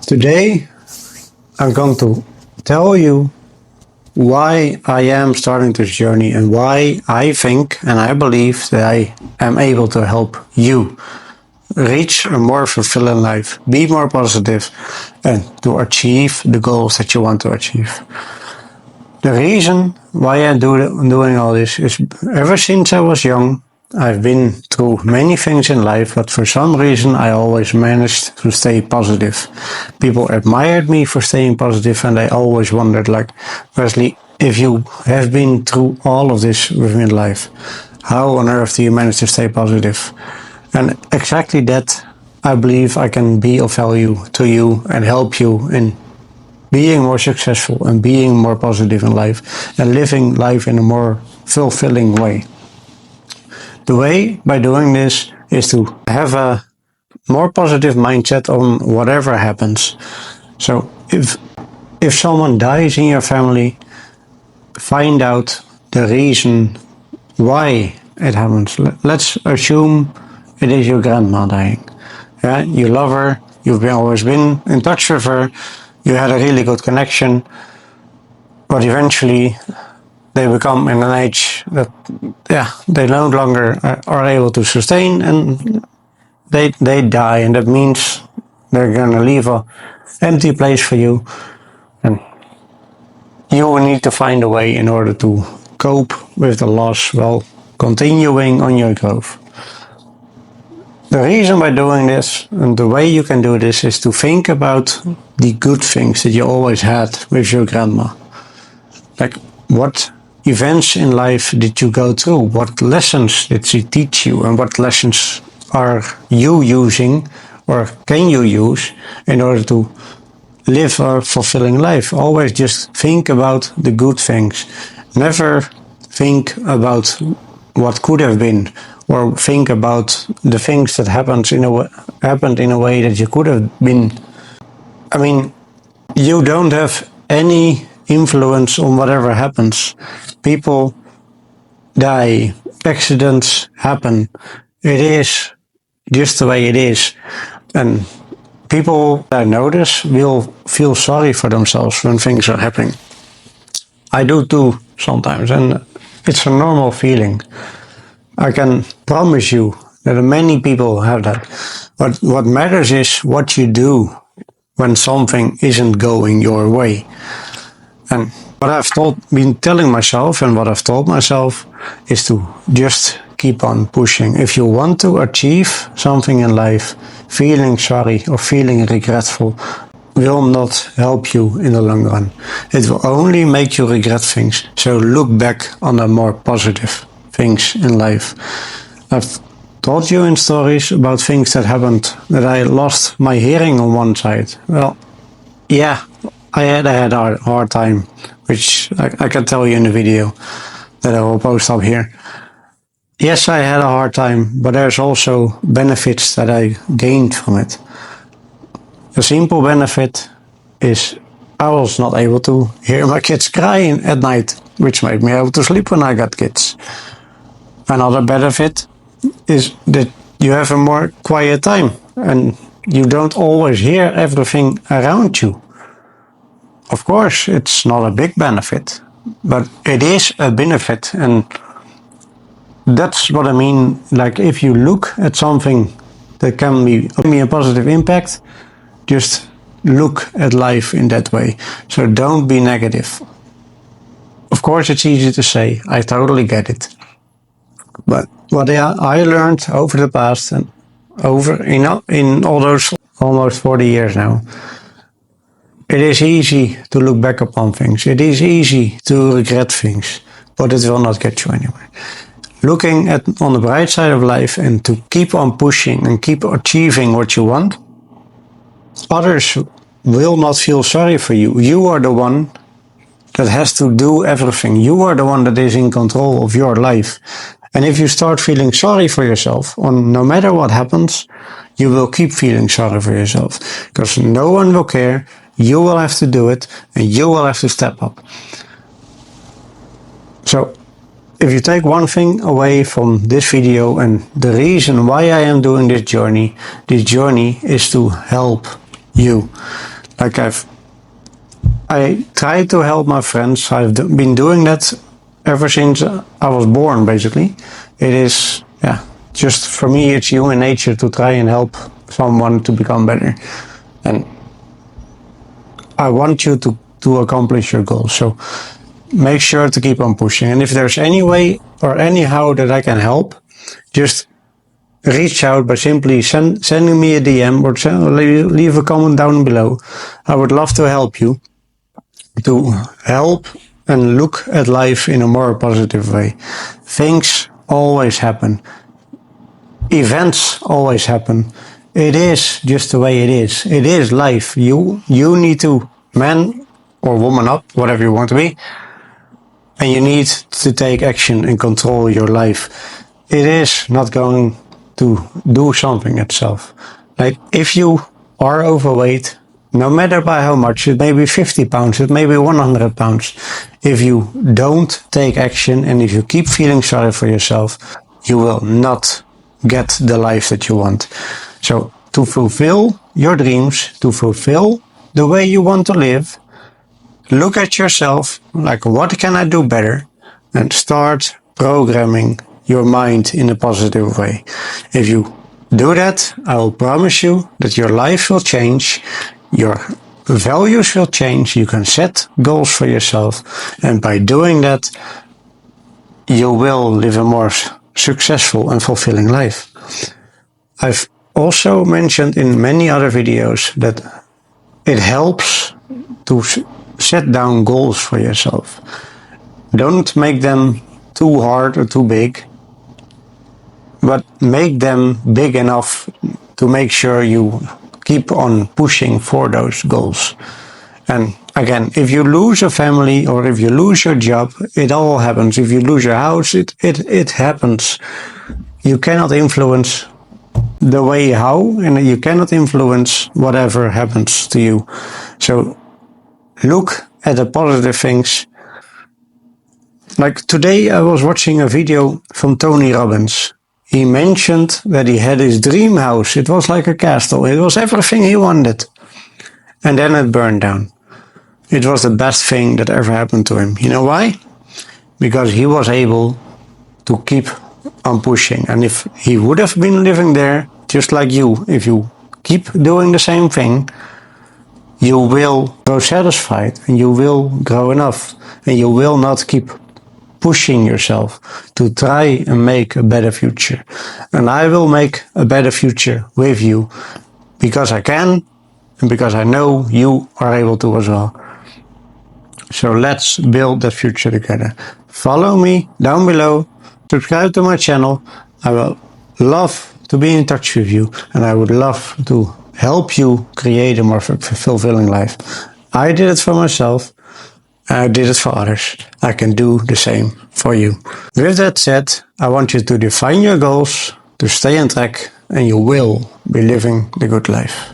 Today, I'm going to tell you why I am starting this journey and why I think and I believe that I am able to help you reach a more fulfilling life, be more positive, and to achieve the goals that you want to achieve. The reason why I'm doing all this is ever since I was young, I've been through many things in life, but for some reason I always managed to stay positive. People admired me for staying positive, and I always wondered, like, Wesley, if you have been through all of this within life, how on earth do you manage to stay positive? And exactly that, I believe I can be of value to you and help you in being more successful and being more positive in life and living life in a more fulfilling way. The way by doing this is to have a more positive mindset on whatever happens. So if someone dies in your family, find out the reason why it happens. Let's assume it is your grandma dying. Yeah, you love her, you've always been in touch with her, you had a really good connection, but eventually they become in an age that, they no longer are able to sustain, and they die, and that means they're gonna leave a empty place for you, and you will need to find a way in order to cope with the loss while continuing on your growth. The reason by doing this, and the way you can do this, is to think about the good things that you always had with your grandma. Like, what events in life did you go through? What lessons did she teach you? And what lessons are you using or can you use in order to live a fulfilling life? Always just think about the good things. Never think about what could have been, or think about the things that happened in a way that you could have been. I mean, you don't have any influence on whatever happens. People die, accidents happen. It is just the way it is. And people I notice will feel sorry for themselves when things are happening. I do too sometimes, and it's a normal feeling. I can promise you that many people have that. But what matters is what you do when something isn't going your way. And what I've been telling myself and what I've told myself is to just keep on pushing. If you want to achieve something in life, feeling sorry or feeling regretful will not help you in the long run. It will only make you regret things. So look back on the more positive things in life. I've told you in stories about things that happened, that I lost my hearing on one side. Well, yeah, I had a hard time, which I can tell you in the video that I will post up here. Yes, I had a hard time, but there's also benefits that I gained from it. A simple benefit is I was not able to hear my kids crying at night, which made me able to sleep when I got kids. Another benefit is that you have a more quiet time and you don't always hear everything around you. Of course, it's not a big benefit, but it is a benefit, and that's what I mean. Like, if you look at something that can be a positive impact, just look at life in that way. So don't be negative. Of course, it's easy to say, I totally get it. But what I learned over the past and in all those almost 40 years now, it is easy to look back upon things. It is easy to regret things, but it will not get you anywhere. Looking on the bright side of life and to keep on pushing and keep achieving what you want, others will not feel sorry for you. You are the one that has to do everything. You are the one that is in control of your life. And if you start feeling sorry for yourself, no matter what happens, you will keep feeling sorry for yourself, because no one will care. You will have to do it, and you will have to step up. So, if you take one thing away from this video, and the reason why I am doing this journey is to help you. Like I try to help my friends. I've been doing that ever since I was born, basically. It is, just for me, it's human nature to try and help someone to become better. And I want you to accomplish your goals. So make sure to keep on pushing. And if there's any way or anyhow that I can help, just reach out by simply sending me a DM or leave a comment down below. I would love to help you to help and look at life in a more positive way. Things always happen. Events always happen. It is just the way it is. It is life. You need to man or woman up, whatever you want to be, and you need to take action and control your life. It is not going to do something itself. Like if you are overweight, no matter by how much, it may be 50 pounds, it may be 100 pounds. If you don't take action and if you keep feeling sorry for yourself, you will not get the life that you want. So to fulfill your dreams, to fulfill the way you want to live, look at yourself, like what can I do better? And start programming your mind in a positive way. If you do that, I will promise you that your life will change, your values will change, you can set goals for yourself, and by doing that, you will live a more successful and fulfilling life. I've also mentioned in many other videos that it helps to set down goals for yourself. Don't make them too hard or too big, but make them big enough to make sure you keep on pushing for those goals. And again, if you lose a family or if you lose your job, it all happens. If you lose your house, it happens. You cannot influence the way how, and you cannot influence whatever happens to you. So look at the positive things. Like today I was watching a video from Tony Robbins. He mentioned that he had his dream house. It was like a castle. It was everything he wanted. And then it burned down. It was the best thing that ever happened to him. You know why? Because he was able to keep on pushing. And if he would have been living there, just like you, if you keep doing the same thing, you will grow satisfied and you will grow enough. And you will not keep pushing yourself to try and make a better future. And I will make a better future with you because I can and because I know you are able to as well. So let's build that future together. Follow me down below, subscribe to my channel. I will love to be in touch with you and I would love to help you create a more fulfilling life. I did it for myself. I did it for others. I can do the same for you. With that said, I want you to define your goals, to stay on track, and you will be living the good life.